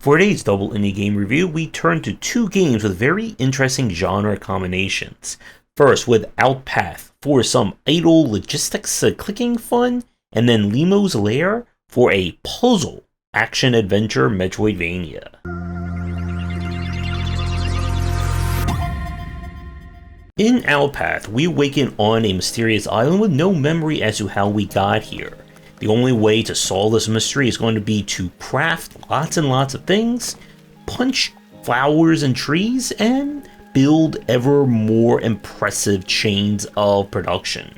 For today's double indie game review, we turn to two games with very interesting genre combinations. First, with Outpath for some idle logistics clicking fun, and then Limo's Lair for a puzzle action adventure Metroidvania. In Outpath, we awaken on a mysterious island with no memory as to how we got here. The only way to solve this mystery is going to be to craft lots and lots of things, punch flowers and trees, and build ever more impressive chains of production.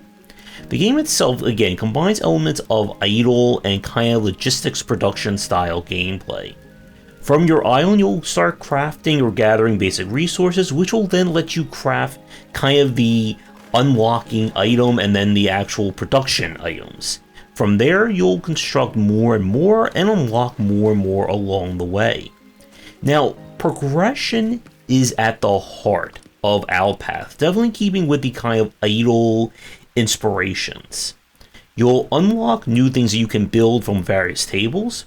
The game itself, again, combines elements of idle and kind of logistics production style gameplay. From your island, you'll start crafting or gathering basic resources, which will then let you craft kind of the unlocking item and then the actual production items. From there, you'll construct more and more and unlock more and more along the way. Now, progression is at the heart of Outpath, definitely keeping with the kind of idle inspirations. You'll unlock new things that you can build from various tables.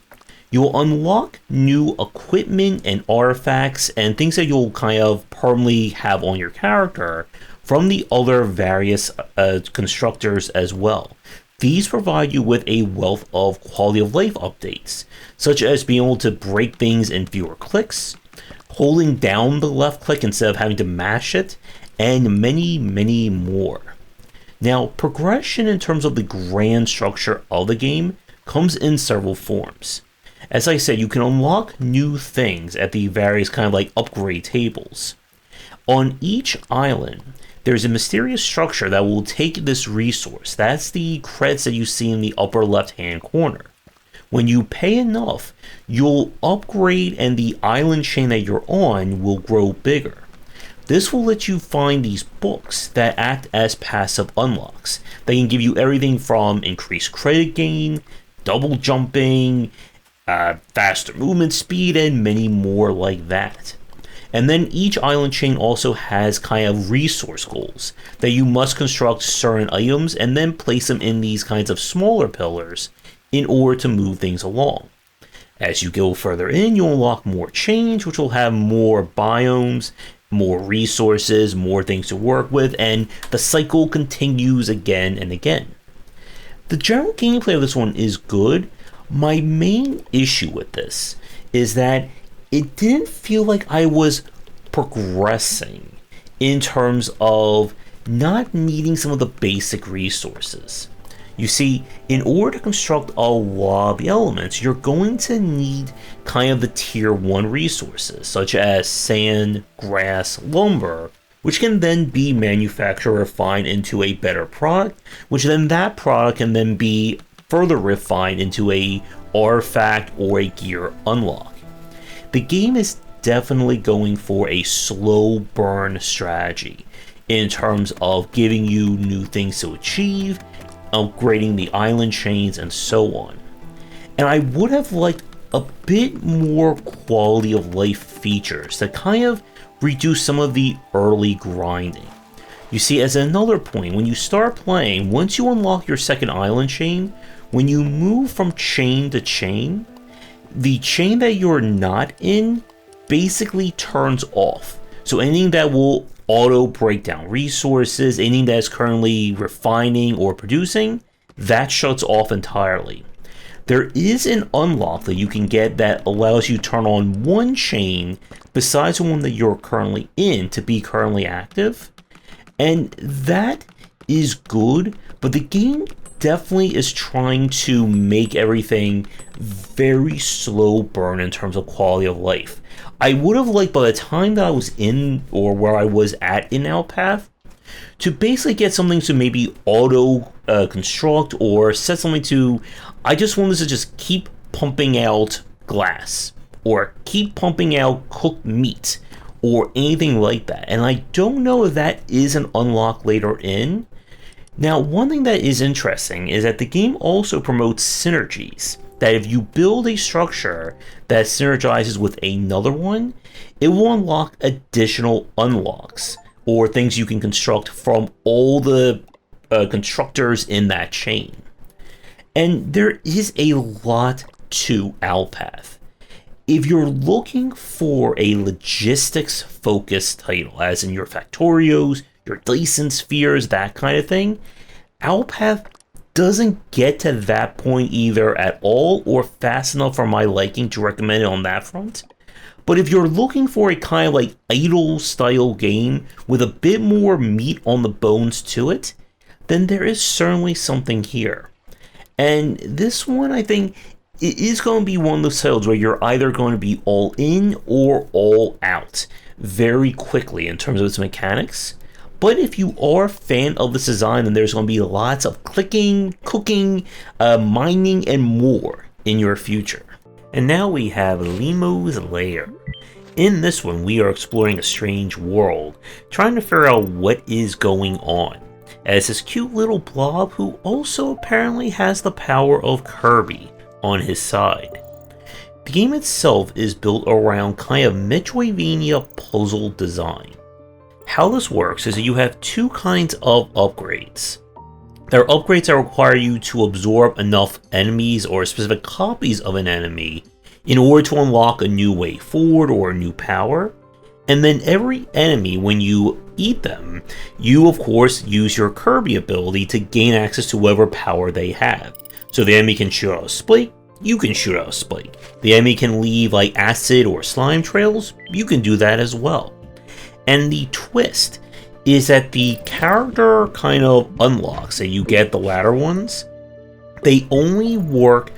You'll unlock new equipment and artifacts and things that you'll kind of permanently have on your character from the other various constructors as well. These provide you with a wealth of quality of life updates, such as being able to break things in fewer clicks, holding down the left click instead of having to mash it, and many, many more. Now, progression in terms of the grand structure of the game comes in several forms. As I said, you can unlock new things at the various kind of like upgrade tables. On each island, there's a mysterious structure that will take this resource. That's the credits that you see in the upper left-hand corner. When you pay enough, you'll upgrade and the island chain that you're on will grow bigger. This will let you find these books that act as passive unlocks. They can give you everything from increased credit gain, double jumping, faster movement speed, and many more like that. And then each island chain also has kind of resource goals that you must construct certain items and then place them in these kinds of smaller pillars in order to move things along. As you go further in, you'll unlock more chains, which will have more biomes, more resources, more things to work with, and the cycle continues again and again. The general gameplay of this one is good. My main issue with this is that it didn't feel like I was progressing in terms of not needing some of the basic resources. You see, in order to construct a lot of the elements, you're going to need kind of the tier 1 resources, such as sand, grass, lumber, which can then be manufactured or refined into a better product, which then that product can then be further refined into a artifact or a gear unlock. The game is definitely going for a slow burn strategy in terms of giving you new things to achieve, upgrading the island chains, and so on. And I would have liked a bit more quality of life features to kind of reduce some of the early grinding. You see, as another point, when you start playing, once you unlock your second island chain, when you move from chain to chain, the chain that you're not in basically turns off. So anything that will auto break down resources, anything that is currently refining or producing, that shuts off entirely. There is an unlock that you can get that allows you to turn on one chain besides the one that you're currently in to be currently active. And that is good, but the game definitely is trying to make everything very slow burn in terms of quality of life. I would have liked, by the time that I was in, or where I was at in Outpath, to basically get something to maybe auto construct or set something to, I just wanted to just keep pumping out glass or keep pumping out cooked meat or anything like that. And I don't know if that is an unlock later in. Now, one thing that is interesting is that the game also promotes synergies. That if you build a structure that synergizes with another one, it will unlock additional unlocks or things you can construct from all the constructors in that chain. And there is a lot to Outpath. If you're looking for a logistics-focused title, as in your Factorios, your Dyson Spheres, that kind of thing, Outpath doesn't get to that point either at all, or fast enough for my liking to recommend it on that front. But if you're looking for a kind of like idle style game with a bit more meat on the bones to it, then there is certainly something here. And this one, I think, it is going to be one of those titles where you're either going to be all in or all out very quickly in terms of its mechanics. But if you are a fan of this design, then there's going to be lots of clicking, cooking, mining, and more in your future. And now we have Limo's Lair. In this one, we are exploring a strange world, trying to figure out what is going on, as this cute little blob who also apparently has the power of Kirby on his side. The game itself is built around kind of Metroidvania puzzle design. How this works is that you have two kinds of upgrades. There are upgrades that require you to absorb enough enemies or specific copies of an enemy in order to unlock a new way forward or a new power. And then every enemy, when you eat them, you of course use your Kirby ability to gain access to whatever power they have. So the enemy can shoot out a spike, you can shoot out a spike. The enemy can leave like acid or slime trails, you can do that as well. And the twist is that the character kind of unlocks, and you get the latter ones, they only work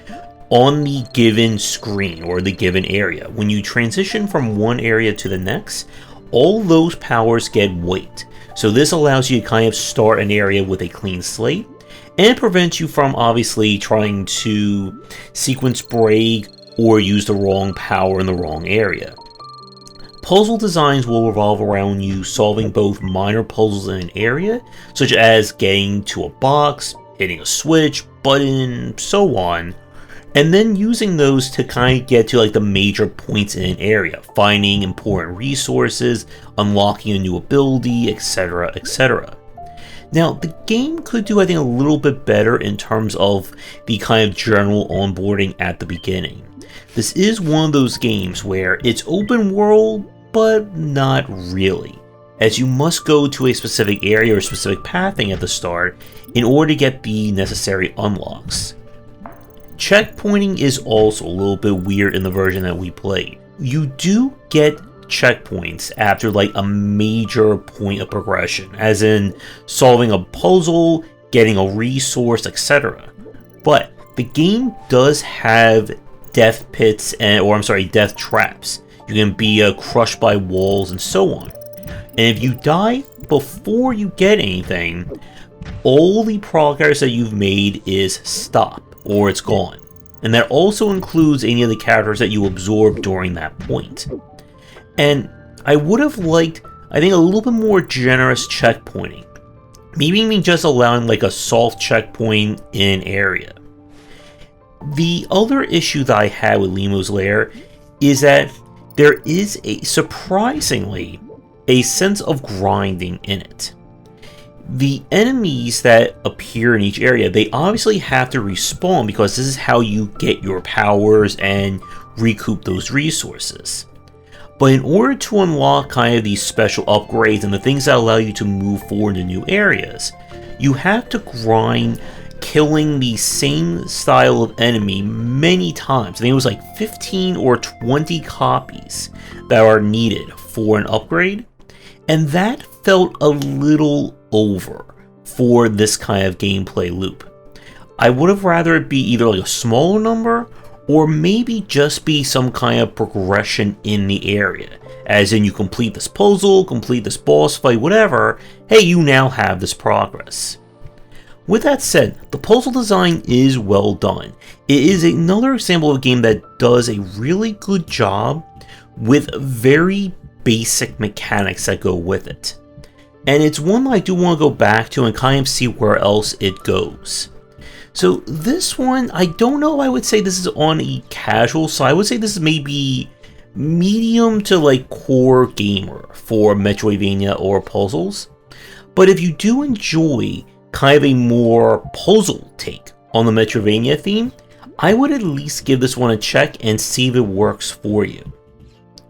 on the given screen or the given area. When you transition from one area to the next, all those powers get wiped. So this allows you to kind of start an area with a clean slate, and it prevents you from obviously trying to sequence break or use the wrong power in the wrong area. Puzzle designs will revolve around you solving both minor puzzles in an area, such as getting to a box, hitting a switch, button, so on, and then using those to kind of get to like the major points in an area, finding important resources, unlocking a new ability, etc, etc. Now, the game could do, I think, a little bit better in terms of the kind of general onboarding at the beginning. This is one of those games where it's open world, but not really, as you must go to a specific area or specific pathing at the start in order to get the necessary unlocks. Checkpointing is also a little bit weird in the version that we played. You do get checkpoints after like a major point of progression, as in solving a puzzle, getting a resource, etc. But the game does have death pits death traps. You can be crushed by walls and so on. And if you die before you get anything, all the progress that you've made is stop, or it's gone. And that also includes any of the characters that you absorb during that point. And I would have liked, I think, a little bit more generous checkpointing. Maybe even just allowing like a soft checkpoint in an area. The other issue that I had with Limo's Lair is that there is surprisingly a sense of grinding in it. The enemies that appear in each area, they obviously have to respawn because this is how you get your powers and recoup those resources. But in order to unlock kind of these special upgrades and the things that allow you to move forward to new areas, you have to grind killing the same style of enemy many times. I think it was like 15 or 20 copies that are needed for an upgrade, and that felt a little over for this kind of gameplay loop. I would have rather it be either like a smaller number or maybe just be some kind of progression in the area, as in you complete this puzzle, complete this boss fight, whatever, hey, you now have this progress. With that said, the puzzle design is well done. It is another example of a game that does a really good job with very basic mechanics that go with it. And it's one that I do want to go back to and kind of see where else it goes. So this one, I don't know if I would say this is on a casual side. I would say this is maybe medium to like core gamer for Metroidvania or puzzles. But if you do enjoy kind of a more puzzle take on the Metroidvania theme, I would at least give this one a check and see if it works for you.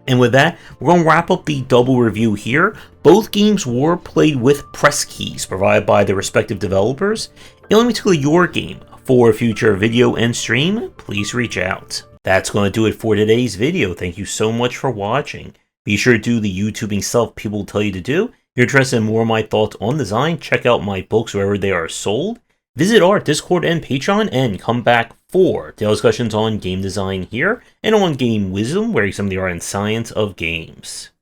And with that, we're going to wrap up the double review here. Both games were played with press keys provided by the respective developers. And let me tell you your game. For future video and stream, please reach out. That's going to do it for today's video. Thank you so much for watching. Be sure to do the YouTubing stuff people tell you to do. If you're interested in more of my thoughts on design, check out my books wherever they are sold. Visit our Discord and Patreon, and come back for daily discussions on game design here, and on game wisdom, where some of the art and science of games.